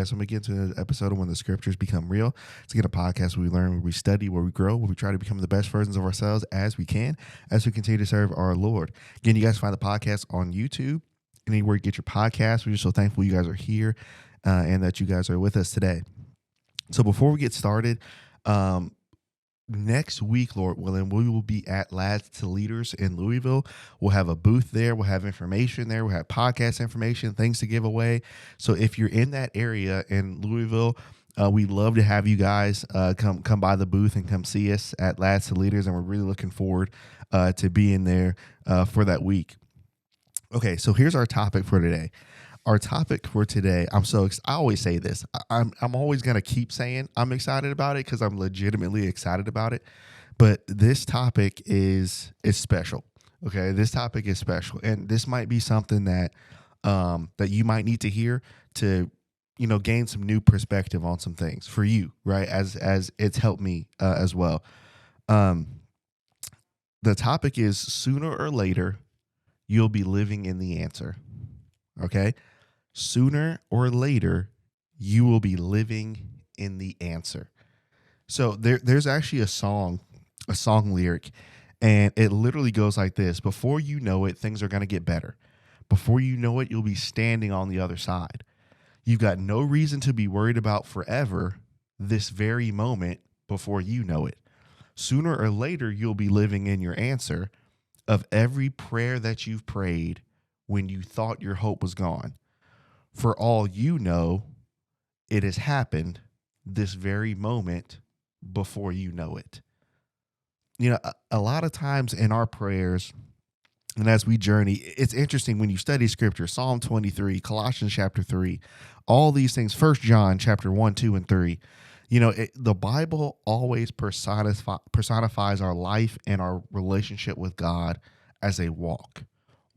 guys. I'm going to get into an episode of When the Scriptures Become Real. It's again a podcast where we learn, where we study, where we grow, where we try to become the best versions of ourselves as we can, as we continue to serve our Lord. Again, you guys find the podcast on YouTube, anywhere you get your podcast. We're just so thankful you guys are here and that you guys are with us today. So before we get started, next week, Lord willing, we will be at Lads to Leaders in Louisville. We'll have a booth there. We'll have information there. We'll have podcast information, things to give away. So if you're in that area in Louisville, we'd love to have you guys come by the booth and come see us at Lads to Leaders. And we're really looking forward to being there for that week. Okay, so here's our topic for today. Our topic for today, I always say this. I'm always going to keep saying I'm excited about it because I'm legitimately excited about it. But this topic is special. Okay, this topic is special. And this might be something that that you might need to hear to, gain some new perspective on some things for you, right? As it's helped me as well. The topic is sooner or later, you'll be living in the answer. Okay? Sooner or later, you will be living in the answer. So there's actually a song lyric, and it literally goes like this. Before you know it, things are going to get better. Before you know it, you'll be standing on the other side. You've got no reason to be worried about forever, this very moment before you know it. Sooner or later, you'll be living in your answer of every prayer that you've prayed when you thought your hope was gone. For all you know, it has happened this very moment before you know it. A lot of times in our prayers and as we journey, it's interesting when you study scripture, Psalm 23, Colossians chapter 3, all these things, 1 John chapter 1, 2, and 3. The Bible always personifies our life and our relationship with God as a walk.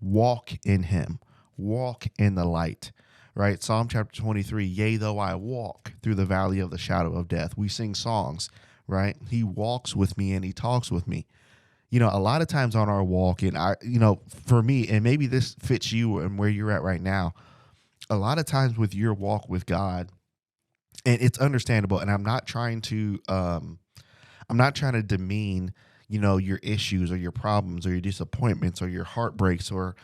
Walk in him. Walk in the light. Right? Psalm chapter 23, yea, though I walk through the valley of the shadow of death. We sing songs, right? He walks with me and he talks with me. A lot of times on our walk, and for me, and maybe this fits you and where you're at right now, a lot of times with your walk with God, and it's understandable, and I'm not trying to demean, your issues or your problems or your disappointments or your heartbreaks or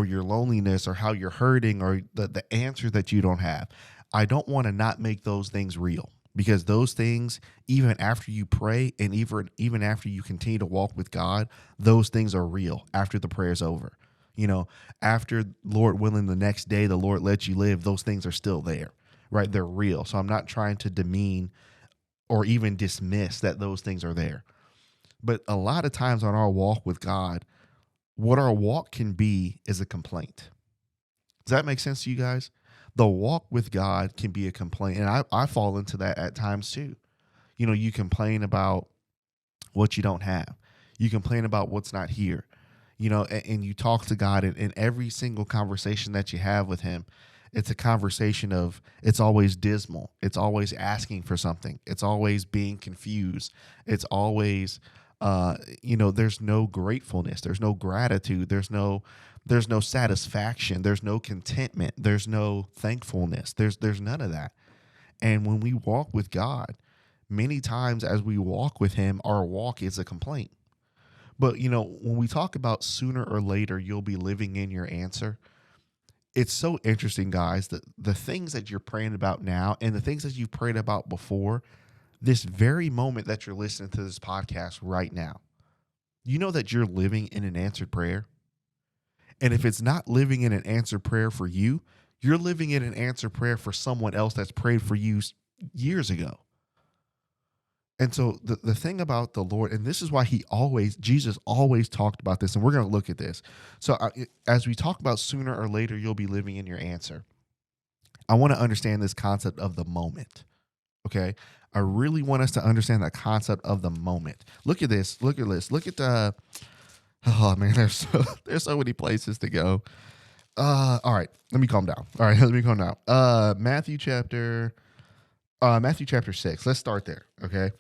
your loneliness or how you're hurting or the answer that you don't have. I don't want to not make those things real, because those things, even after you pray and even after you continue to walk with God, those things are real after the prayer is over. After, Lord willing, the next day the Lord lets you live, those things are still there, right? They're real. So I'm not trying to demean or even dismiss that those things are there. But a lot of times on our walk with God, what our walk can be is a complaint. Does that make sense to you guys? The walk with God can be a complaint. And I fall into that at times too. You complain about what you don't have. You complain about what's not here. And you talk to God in every single conversation that you have with him. It's a conversation of, it's always dismal. It's always asking for something. It's always being confused. It's always there's no gratefulness. There's no gratitude. There's no satisfaction. There's no contentment. There's no thankfulness. There's none of that. And when we walk with God, many times as we walk with him, our walk is a complaint. But, when we talk about sooner or later, you'll be living in your answer. It's so interesting, guys, that the things that you're praying about now and the things that you've prayed about before, this very moment that you're listening to this podcast right now, that you're living in an answered prayer. And if it's not living in an answered prayer for you, you're living in an answered prayer for someone else that's prayed for you years ago. And so the thing about the Lord, and this is why Jesus always talked about this, and we're going to look at this. So as we talk about sooner or later, you'll be living in your answer. I want to understand this concept of the moment. Okay. I really want us to understand that concept of the moment. Look at this. Look at this. Look at the, oh man, there's so many places to go. All right. Let me calm down. Matthew chapter 6. Let's start there. Okay.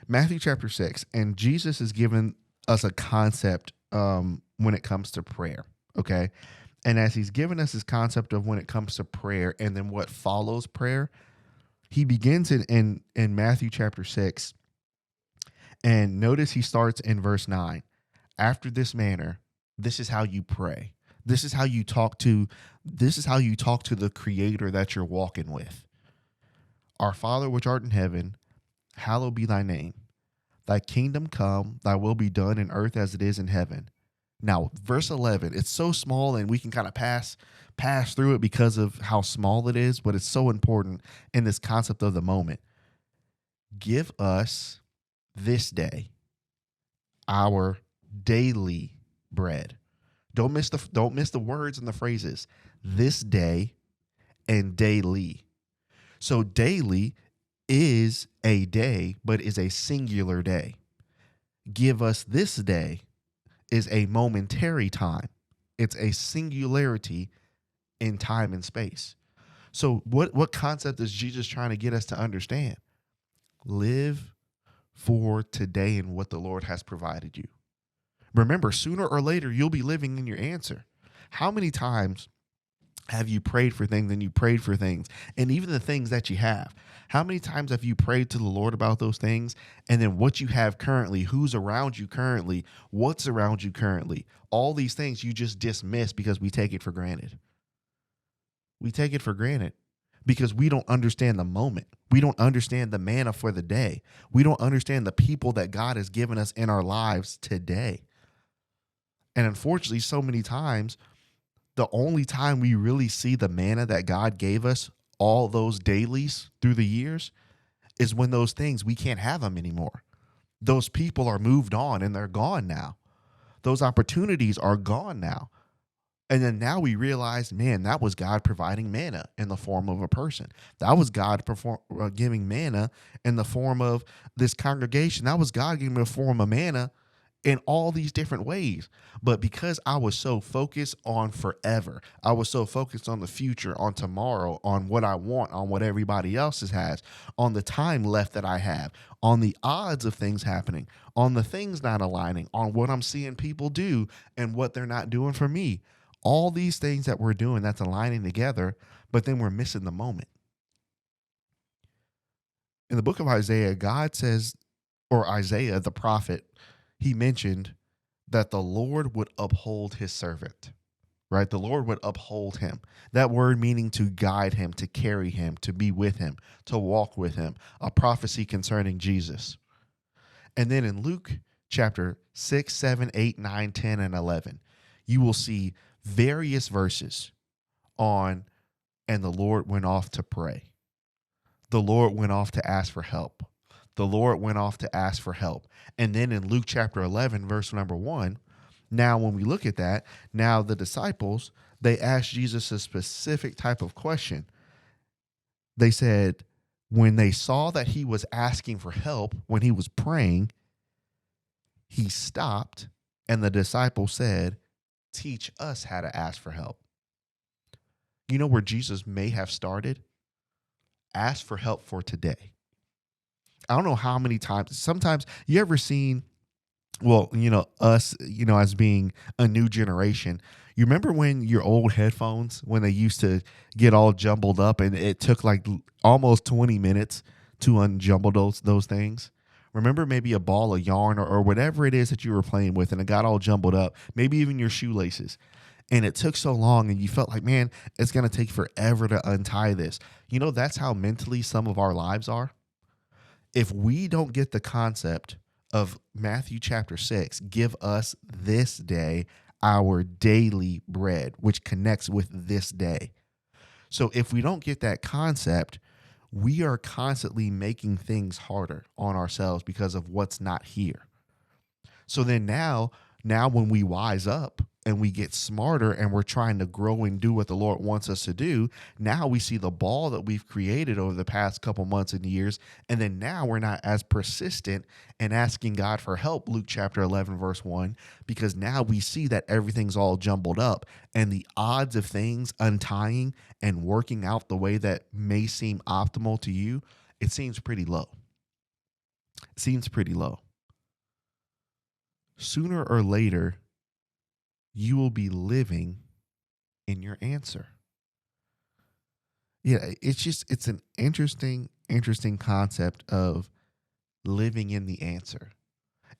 Matthew chapter 6. And Jesus has given us a concept when it comes to prayer. Okay. And as he's given us this concept of when it comes to prayer and then what follows prayer, he begins in Matthew chapter 6. And notice he starts in verse 9. After this manner, this is how you pray. This is how you talk to the creator that you're walking with. Our Father which art in heaven, hallowed be thy name. Thy kingdom come, thy will be done in earth as it is in heaven. Now, verse 11, it's so small and we can kind of pass through it because of how small it is, but it's so important in this concept of the moment. Give us this day our daily bread. Don't miss the words and the phrases. This day and daily. So daily is a day, but is a singular day. Give us this day is a momentary time. It's a singularity in time and space. So what concept is Jesus trying to get us to understand? Live for today and what the Lord has provided you. Remember, sooner or later, you'll be living in your answer. How many times have you prayed for things and you prayed for things? And even the things that you have. How many times have you prayed to the Lord about those things? And then what you have currently, who's around you currently, what's around you currently, all these things you just dismiss because we take it for granted. We take it for granted because we don't understand the moment. We don't understand the manna for the day. We don't understand the people that God has given us in our lives today. And unfortunately, so many times, the only time we really see the manna that God gave us, all those dailies through the years, is when those things, we can't have them anymore. Those people are moved on and they're gone now. Those opportunities are gone now. And then now we realize, man, that was God providing manna in the form of a person. That was God giving manna in the form of this congregation. That was God giving a form of manna in all these different ways. But because I was so focused on forever, I was so focused on the future, on tomorrow, on what I want, on what everybody else has, on the time left that I have, on the odds of things happening, on the things not aligning, on what I'm seeing people do and what they're not doing for me. All these things that we're doing that's aligning together, but then we're missing the moment. In the book of Isaiah, God says, or Isaiah, the prophet, he mentioned that the Lord would uphold his servant, right? The Lord would uphold him. That word meaning to guide him, to carry him, to be with him, to walk with him, a prophecy concerning Jesus. And then in Luke chapter 6, 7, 8, 9, 10, and 11, you will see various verses on, and the Lord went off to pray. The Lord went off to ask for help. The Lord went off to ask for help. And then in Luke chapter 11, verse number 1, now when we look at that, now the disciples, they asked Jesus a specific type of question. They said, when they saw that he was asking for help, when he was praying, he stopped, and the disciple said, teach us how to ask for help. You know where Jesus may have started? Ask for help for today. I don't know how many times. Sometimes you ever seen, well, us, as being a new generation, you remember when your old headphones, when they used to get all jumbled up and it took like almost 20 minutes to unjumble those things? Remember maybe a ball of yarn or whatever it is that you were playing with and it got all jumbled up, maybe even your shoelaces. And it took so long and you felt like, man, it's going to take forever to untie this. That's how mentally some of our lives are. If we don't get the concept of Matthew chapter 6, give us this day our daily bread, which connects with this day. So if we don't get that concept, we are constantly making things harder on ourselves because of what's not here. So then now when we wise up and we get smarter and we're trying to grow and do what the Lord wants us to do, now we see the ball that we've created over the past couple months and years. And then now we're not as persistent in asking God for help, Luke chapter 11, verse 1, because now we see that everything's all jumbled up and the odds of things untying and working out the way that may seem optimal to you, it seems pretty low. It seems pretty low. Sooner or later, you will be living in your answer. Yeah, it's an interesting concept of living in the answer.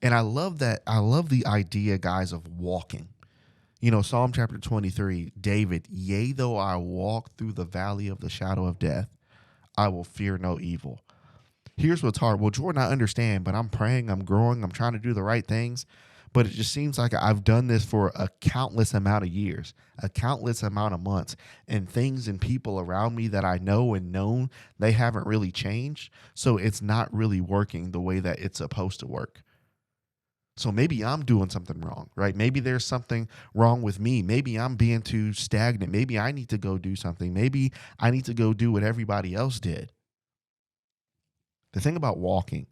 And I love that. I love the idea, guys, of walking. Psalm chapter 23, David, yea, though I walk through the valley of the shadow of death, I will fear no evil. Here's what's hard. Well, Jordan, I understand, but I'm praying, I'm growing, I'm trying to do the right things. But it just seems like I've done this for a countless amount of years, a countless amount of months, and things and people around me that I know and known, they haven't really changed. So it's not really working the way that it's supposed to work. So maybe I'm doing something wrong, right? Maybe there's something wrong with me. Maybe I'm being too stagnant. Maybe I need to go do something. Maybe I need to go do what everybody else did. The thing about walking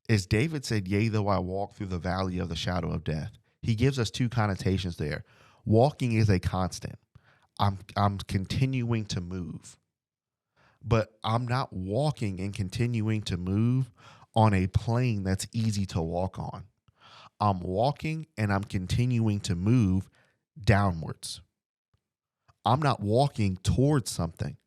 is David said, yea, though I walk through the valley of the shadow of death. He gives us two connotations there. Walking is a constant. I'm continuing to move. But I'm not walking and continuing to move on a plane that's easy to walk on. I'm walking and I'm continuing to move downwards. I'm not walking towards something,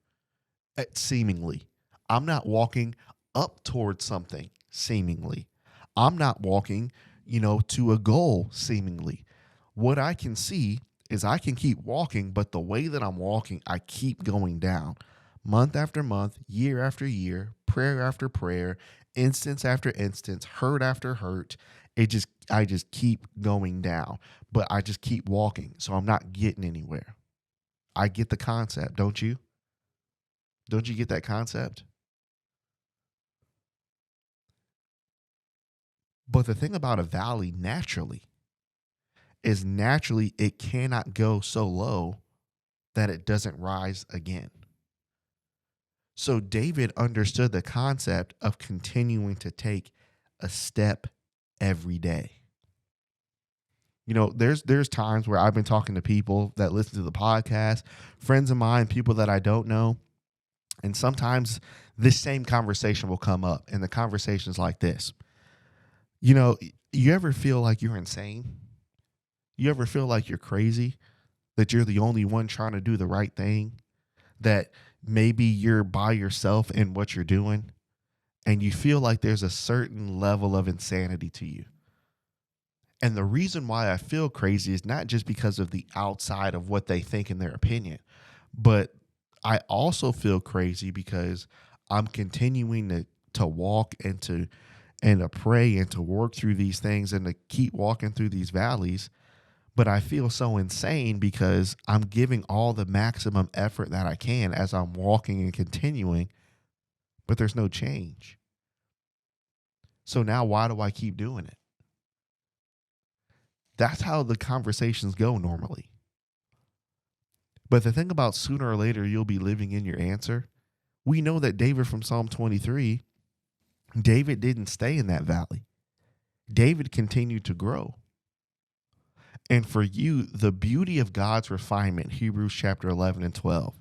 seemingly. I'm not walking up towards something, seemingly. I'm not walking, to a goal, seemingly. What I can see is I can keep walking, but the way that I'm walking, I keep going down. Month after month, year after year, prayer after prayer, instance after instance, hurt after hurt. I just keep going down, but I just keep walking. So I'm not getting anywhere. I get the concept, don't you? Don't you get that concept? But the thing about a valley naturally it cannot go so low that it doesn't rise again. So David understood the concept of continuing to take a step every day. There's times where I've been talking to people that listen to the podcast, friends of mine, people that I don't know, and sometimes this same conversation will come up, and the conversation's like this. You ever feel like you're insane? You ever feel like you're crazy? That you're the only one trying to do the right thing? That maybe you're by yourself in what you're doing, and you feel like there's a certain level of insanity to you. And the reason why I feel crazy is not just because of the outside of what they think in their opinion, but I also feel crazy because I'm continuing to walk and to pray and to work through these things and to keep walking through these valleys. But I feel so insane because I'm giving all the maximum effort that I can as I'm walking and continuing, but there's no change. So now why do I keep doing it? That's how the conversations go normally. But the thing about sooner or later you'll be living in your answer, we know that David from Psalm 23, David didn't stay in that valley. David continued to grow. And for you, the beauty of God's refinement, Hebrews chapter 11 and 12,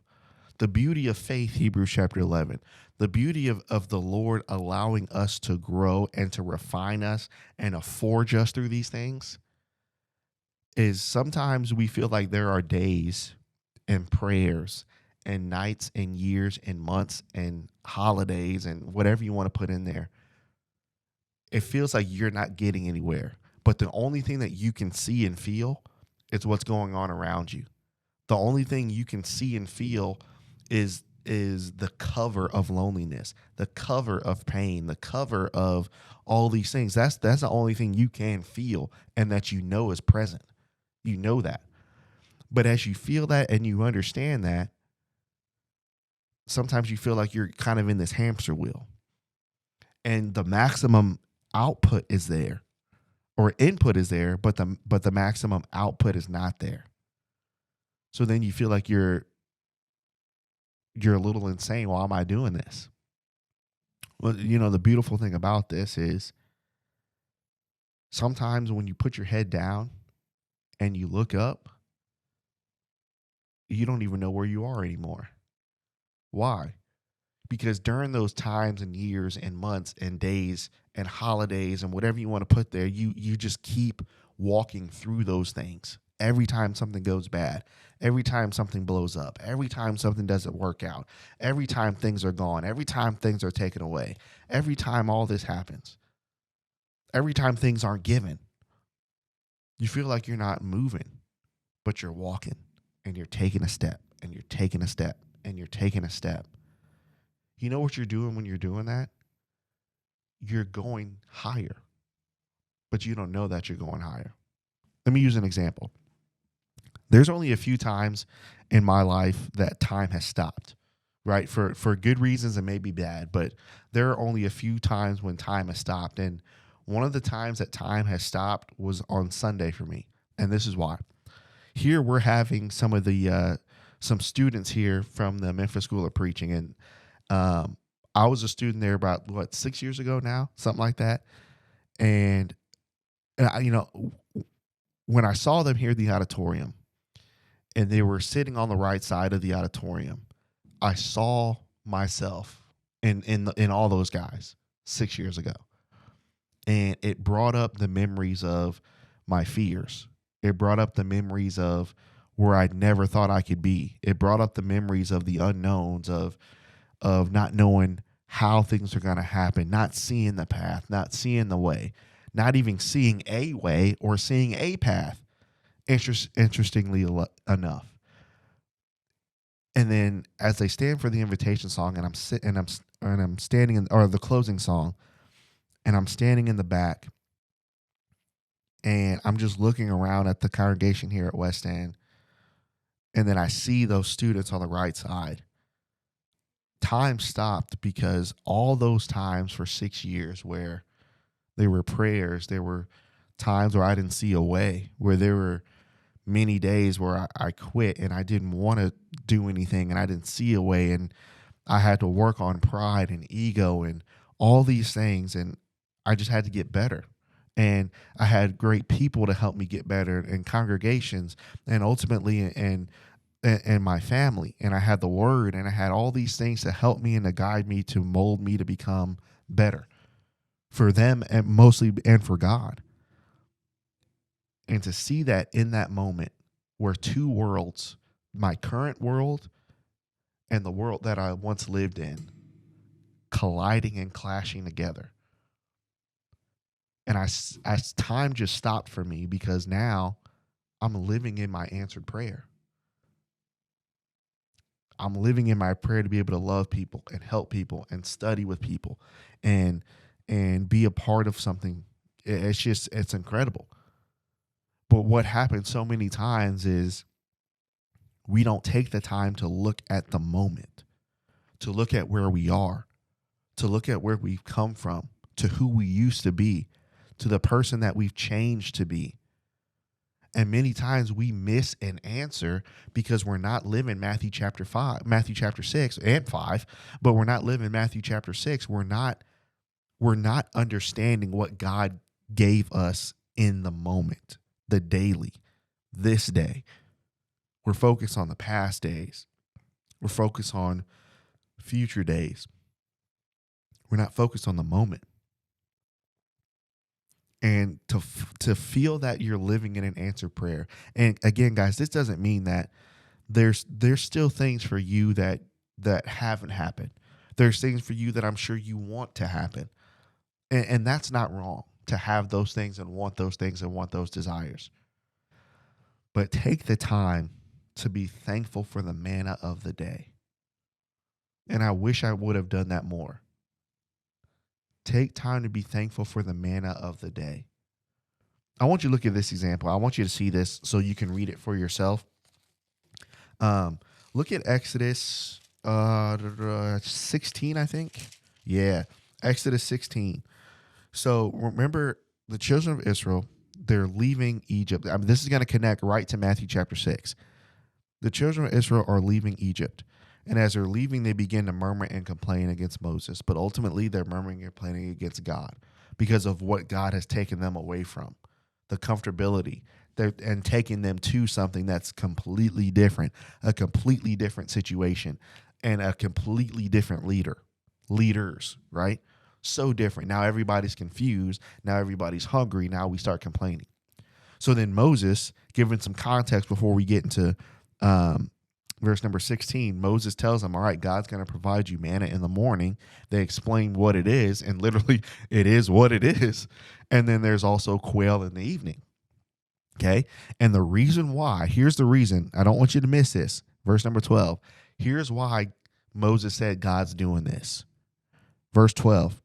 the beauty of faith, Hebrews chapter 11, the beauty of the Lord allowing us to grow and to refine us and to forge us through these things is sometimes we feel like there are days and prayers and nights and years and months and holidays and whatever you want to put in there. It feels like you're not getting anywhere. But the only thing that you can see and feel is what's going on around you. The only thing you can see and feel is the cover of loneliness, the cover of pain, the cover of all these things. That's the only thing you can feel and that you know is present. You know that. But as you feel that and you understand that, sometimes you feel like you're kind of in this hamster wheel. And the maximum output is there. Or input is there, but the maximum output is not there. So then you feel like you're a little insane. Why am I doing this? Well, the beautiful thing about this is sometimes when you put your head down and you look up, you don't even know where you are anymore. Why? Because during those times and years and months and days and holidays and whatever you want to put there, you just keep walking through those things every time something goes bad, every time something blows up, every time something doesn't work out, every time things are gone, every time things are taken away, every time all this happens, every time things aren't given, you feel like you're not moving, but you're walking and you're taking a step and you're taking a step and you're taking a step. You know what you're doing when you're doing that? You're going higher, but you don't know that you're going higher. Let me use an example. There's only a few times in my life that time has stopped, right? For good reasons and maybe bad, but there are only a few times when time has stopped. And one of the times that time has stopped was on Sunday for me. And this is why. Here we're having some students here from the Memphis School of Preaching. And I was a student there about 6 years ago now, something like that. And when I saw them here in the auditorium and they were sitting on the right side of the auditorium, I saw myself in all those guys 6 years ago. And it brought up the memories of my fears. It brought up the memories of where I'd never thought I could be. It brought up the memories of the unknowns of not knowing how things are going to happen, not seeing the path, not seeing the way, not even seeing a way or seeing a path, interestingly enough. And then as they stand for the invitation song, and I'm standing in, or the closing song, and I'm standing in the back, and I'm just looking around at the congregation here at West End, and then I see those students on the right side. Time stopped, because all those times for 6 years where there were prayers, there were times where I didn't see a way, where there were many days where I quit and I didn't want to do anything and I didn't see a way, and I had to work on pride and ego and all these things, and I just had to get better. And I had great people to help me get better, and congregations, and ultimately and my family, and I had the word, and I had all these things to help me and to guide me, to mold me to become better for them, and mostly, and for God. And to see that in that moment where two worlds, my current world and the world that I once lived in, colliding and clashing together. And as time just stopped for me, because now I'm living in my answered prayer. I'm living in my prayer to be able to love people and help people and study with people and be a part of something. It's incredible. But what happens so many times is we don't take the time to look at the moment, to look at where we are, to look at where we've come from, to who we used to be, to the person that we've changed to be. And many times we miss an answer because we're not living Matthew chapter 6 and 5, but we're not living Matthew chapter 6. We're not understanding what God gave us in the moment, the daily, this day. We're focused on the past days. We're focused on future days. We're not focused on the moment. And to feel that you're living in an answered prayer. And again, guys, this doesn't mean that there's still things for you that haven't happened. There's things for you that I'm sure you want to happen. And that's not wrong, to have those things and want those desires. But take the time to be thankful for the manna of the day. And I wish I would have done that more. Take time to be thankful for the manna of the day. I want you to look at this example. I want you to see this so you can read it for yourself. Look at Exodus 16, I think. Yeah, Exodus 16. So remember, the children of Israel, they're leaving Egypt. I mean, this is going to connect right to Matthew chapter 6. The children of Israel are leaving Egypt. And as they're leaving, they begin to murmur and complain against Moses. But ultimately, they're murmuring and complaining against God because of what God has taken them away from, the comfortability, and taking them to something that's completely different, a completely different situation, and a completely different leaders, right? So different. Now everybody's confused. Now everybody's hungry. Now we start complaining. So then Moses, giving some context before we get into verse number 16, Moses tells them, all right, God's going to provide you manna in the morning. They explain what it is, and literally it is what it is. And then there's also quail in the evening. Okay. And the reason why, here's the reason. I don't want you to miss this. Verse number 12. Here's why Moses said God's doing this. Verse 12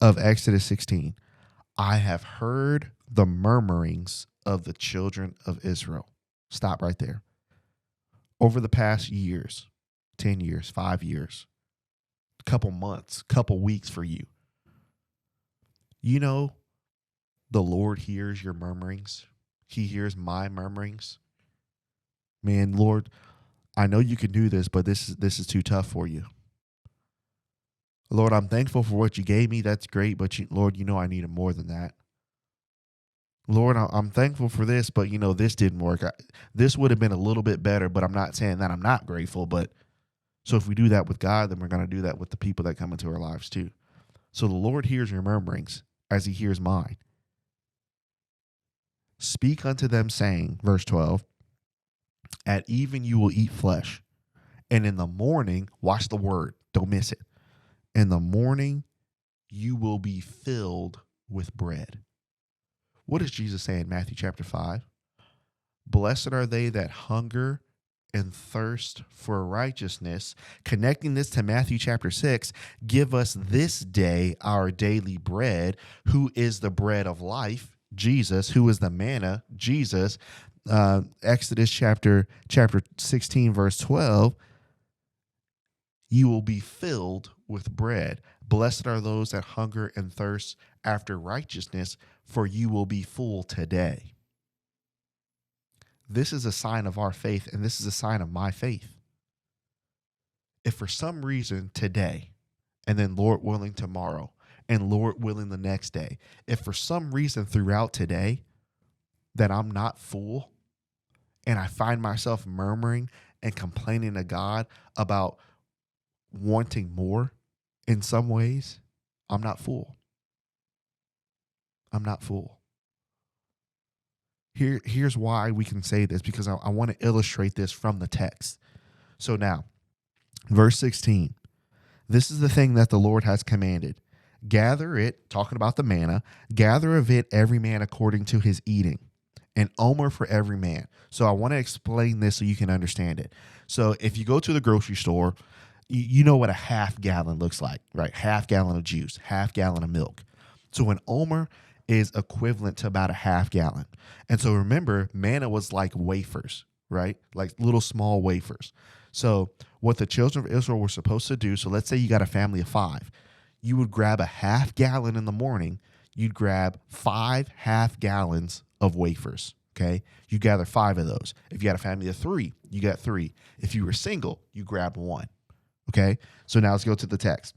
of Exodus 16. I have heard the murmurings of the children of Israel. Stop right there. Over the past years, 10 years, 5 years, couple months, couple weeks for you. You know, the Lord hears your murmurings. He hears my murmurings. Man, Lord, I know you can do this, but this is too tough for you. Lord, I'm thankful for what you gave me. That's great, but Lord, you know I needed more than that. Lord, I'm thankful for this, but this didn't work. This would have been a little bit better, but I'm not saying that I'm not grateful. But so if we do that with God, then we're going to do that with the people that come into our lives too. So the Lord hears your murmurings as he hears mine. Speak unto them, saying, verse 12, at even you will eat flesh, and in the morning, watch the word, don't miss it. In the morning, you will be filled with bread. What does Jesus say in Matthew chapter 5? Blessed are they that hunger and thirst for righteousness. Connecting this to Matthew chapter 6, give us this day our daily bread. Who is the bread of life? Jesus. Who is the manna? Jesus. Exodus chapter 16, verse 12. You will be filled with bread. Blessed are those that hunger and thirst after righteousness, for you will be full today. This is a sign of our faith, and this is a sign of my faith. If for some reason today, and then Lord willing tomorrow, and Lord willing the next day, if for some reason throughout today that I'm not full, and I find myself murmuring and complaining to God about wanting more in some ways, I'm not full. I'm not full. Here's why we can say this, because I want to illustrate this from the text. So now, verse 16, this is the thing that the Lord has commanded. Gather it, talking about the manna, gather of it every man according to his eating, an omer for every man. So I want to explain this so you can understand it. So if you go to the grocery store, you know what a half gallon looks like, right? Half gallon of juice, half gallon of milk. So an omer is equivalent to about a half gallon. And so remember, manna was like wafers, right? Like little small wafers. So what the children of Israel were supposed to do, so let's say you got a family of 5. You would grab a half gallon in the morning. You'd grab 5 half gallons of wafers, okay? You gather 5 of those. If you got a family of 3, you got 3. If you were single, you grabbed 1, okay? So now let's go to the text.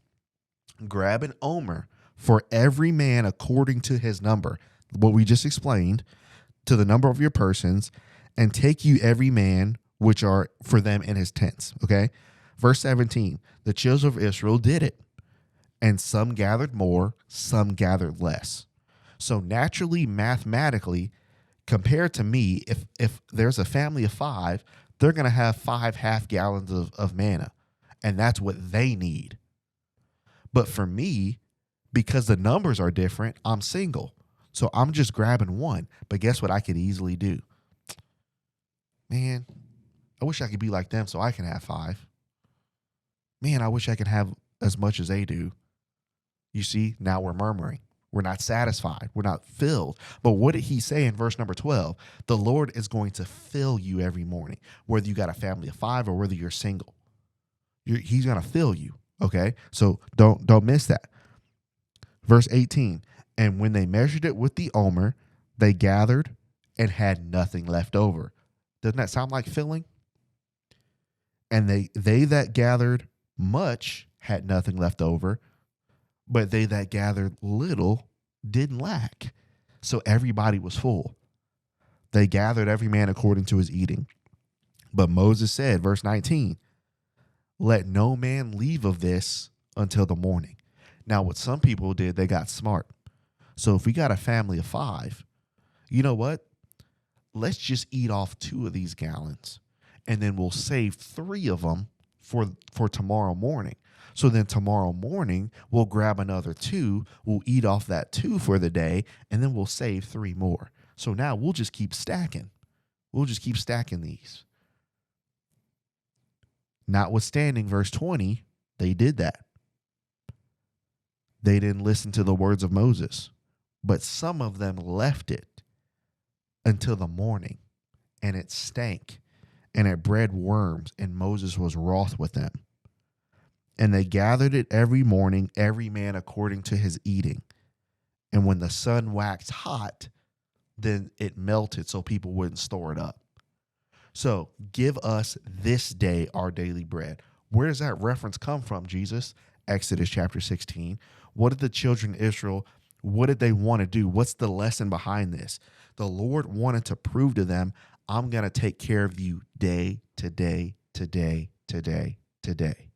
Grab an omer for every man according to his number, what we just explained, to the number of your persons, and take you every man which are for them in his tents, okay? Verse 17, the children of Israel did it, and some gathered more, some gathered less. So naturally, mathematically, compared to me, if there's a family of 5, they're going to have 5 half gallons of manna, and that's what they need. But for me, because the numbers are different, I'm single. So I'm just grabbing 1. But guess what I could easily do? Man, I wish I could be like them so I can have 5. Man, I wish I could have as much as they do. You see, now we're murmuring. We're not satisfied. We're not filled. But what did he say in verse number 12? The Lord is going to fill you every morning, whether you got a family of 5 or whether you're single. He's going to fill you. Okay, so don't miss that. Verse 18, and when they measured it with the omer, they gathered and had nothing left over. Doesn't that sound like filling? And they that gathered much had nothing left over, but they that gathered little didn't lack. So everybody was full. They gathered every man according to his eating. But Moses said, verse 19, let no man leave of this until the morning. Now, what some people did, they got smart. So if we got a family of 5, you know what? let's just eat off 2 of these gallons, and then we'll save 3 of them for tomorrow morning. So then tomorrow morning, we'll grab another 2, we'll eat off that 2 for the day, and then we'll save 3 more. So now we'll just keep stacking. We'll just keep stacking these. Notwithstanding verse 20, they did that. They didn't listen to the words of Moses, but some of them left it until the morning, and it stank, and it bred worms, and Moses was wroth with them. And they gathered it every morning, every man according to his eating. And when the sun waxed hot, then it melted so people wouldn't store it up. So give us this day our daily bread. Where does that reference come from, Jesus? Exodus chapter 16. What did the children of Israel, what did they want to do? What's the lesson behind this? The Lord wanted to prove to them, I'm going to take care of you day to day, today, today, today.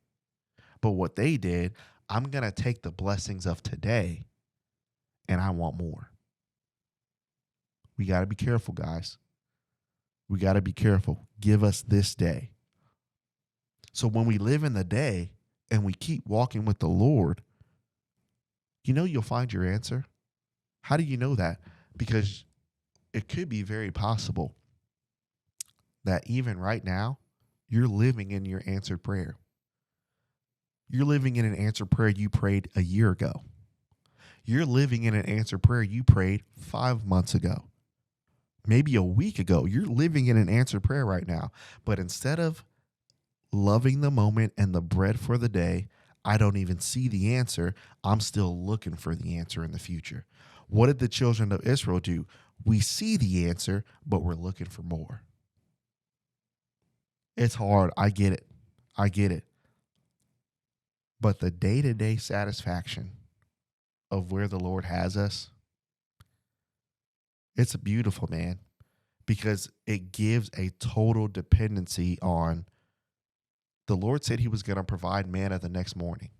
But what they did, I'm going to take the blessings of today and I want more. We got to be careful, guys. We got to be careful. Give us this day. So when we live in the day and we keep walking with the Lord, you know you'll find your answer. How do you know that? Because it could be very possible that even right now, you're living in your answered prayer. You're living in an answered prayer you prayed a year ago. You're living in an answered prayer you prayed 5 months ago. Maybe a week ago. You're living in an answered prayer right now. But instead of loving the moment and the bread for the day, I don't even see the answer. I'm still looking for the answer in the future. What did the children of Israel do? We see the answer, but we're looking for more. It's hard. I get it. I get it. But the day-to-day satisfaction of where the Lord has us, it's beautiful, man, because it gives a total dependency on the Lord. Said he was going to provide manna the next morning.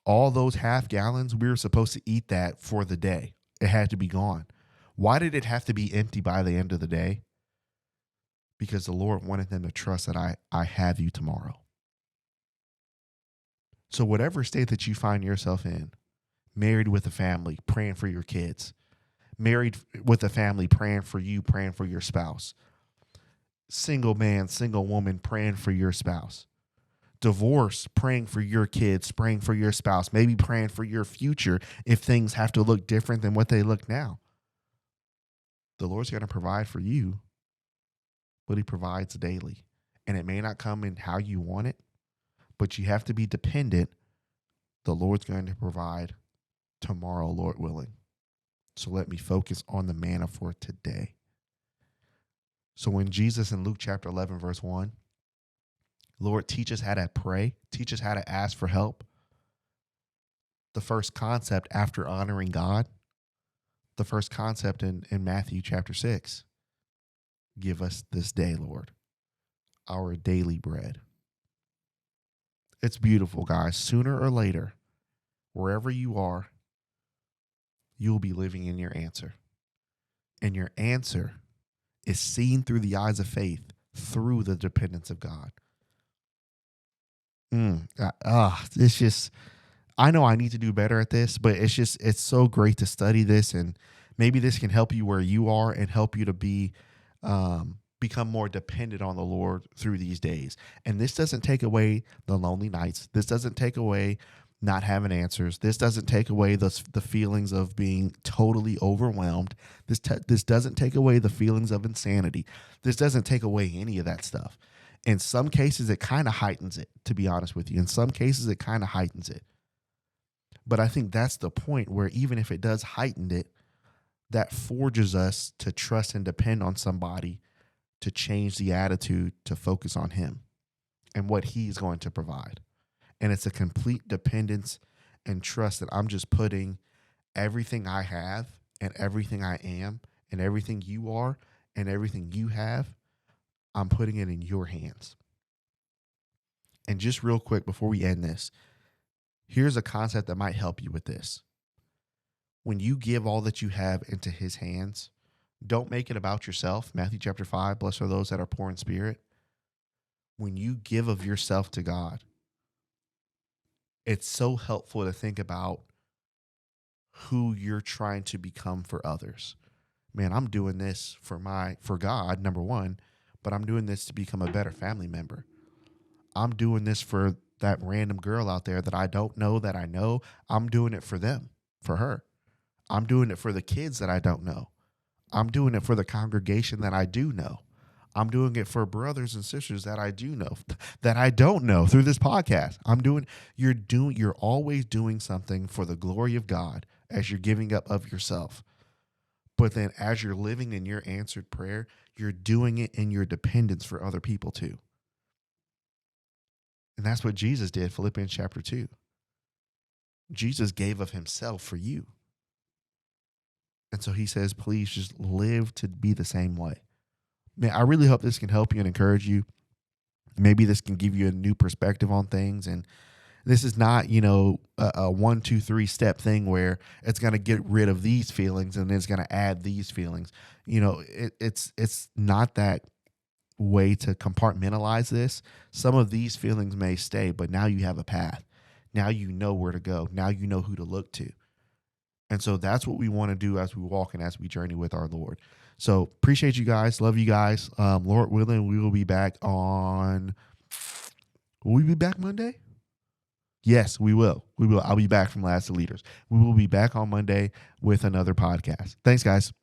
All those half gallons, we were supposed to eat that for the day. It had to be gone. Why did it have to be empty by the end of the day? Because the Lord wanted them to trust that I have you tomorrow. So whatever state that you find yourself in, married with a family, praying for your kids, married with a family, praying for you, praying for your spouse, single man, single woman, praying for your spouse, divorce, praying for your kids, praying for your spouse, maybe praying for your future if things have to look different than what they look now. The Lord's going to provide for you, but he provides daily. And it may not come in how you want it, but you have to be dependent. The Lord's going to provide tomorrow, Lord willing. So let me focus on the manna for today. So when Jesus in Luke chapter 11, verse 1, Lord, teach us how to pray, teach us how to ask for help. The first concept after honoring God, the first concept in Matthew chapter 6, give us this day, Lord, our daily bread. It's beautiful, guys. Sooner or later, wherever you are, you'll be living in your answer. And your answer is seen through the eyes of faith, through the dependence of God. It's just, I know I need to do better at this, but it's so great to study this, and maybe this can help you where you are and help you to be, become more dependent on the Lord through these days. And this doesn't take away the lonely nights. This doesn't take away not having answers. This doesn't take away the feelings of being totally overwhelmed. This doesn't take away the feelings of insanity. This doesn't take away any of that stuff. In some cases, it kind of heightens it, to be honest with you. In some cases, it kind of heightens it. But I think that's the point where even if it does heighten it, that forges us to trust and depend on somebody to change the attitude, to focus on him and what he's going to provide. And it's a complete dependence and trust that I'm just putting everything I have and everything I am and everything you are and everything you have, I'm putting it in your hands. And just real quick before we end this, here's a concept that might help you with this. When you give all that you have into his hands, Don't make it about yourself. Matthew chapter 5, blessed are those that are poor in spirit. When you give of yourself to God, it's so helpful to think about who you're trying to become for others. Man, I'm doing this for God, number one, but I'm doing this to become a better family member. I'm doing this for that random girl out there that I don't know that I know. I'm doing it for them, for her. I'm doing it for the kids that I don't know. I'm doing it for the congregation that I do know. I'm doing it for brothers and sisters that I do know, that I don't know through this podcast. You're always doing something for the glory of God as you're giving up of yourself. But then as you're living in your answered prayer, you're doing it in your dependence for other people too. And that's what Jesus did, Philippians chapter 2. Jesus gave of himself for you. And so he says, please just live to be the same way. Man, I really hope this can help you and encourage you. Maybe this can give you a new perspective on things. And this is not, a 1, 2, 3 step thing where it's going to get rid of these feelings and then it's going to add these feelings. It's not that way to compartmentalize this. Some of these feelings may stay, but now you have a path. Now you know where to go. Now you know who to look to. And so that's what we want to do as we walk and as we journey with our Lord. So appreciate you guys. Love you guys. Lord willing, we will be back will we be back Monday? Yes, we will. We will. I'll be back from Last of Leaders. We will be back on Monday with another podcast. Thanks, guys.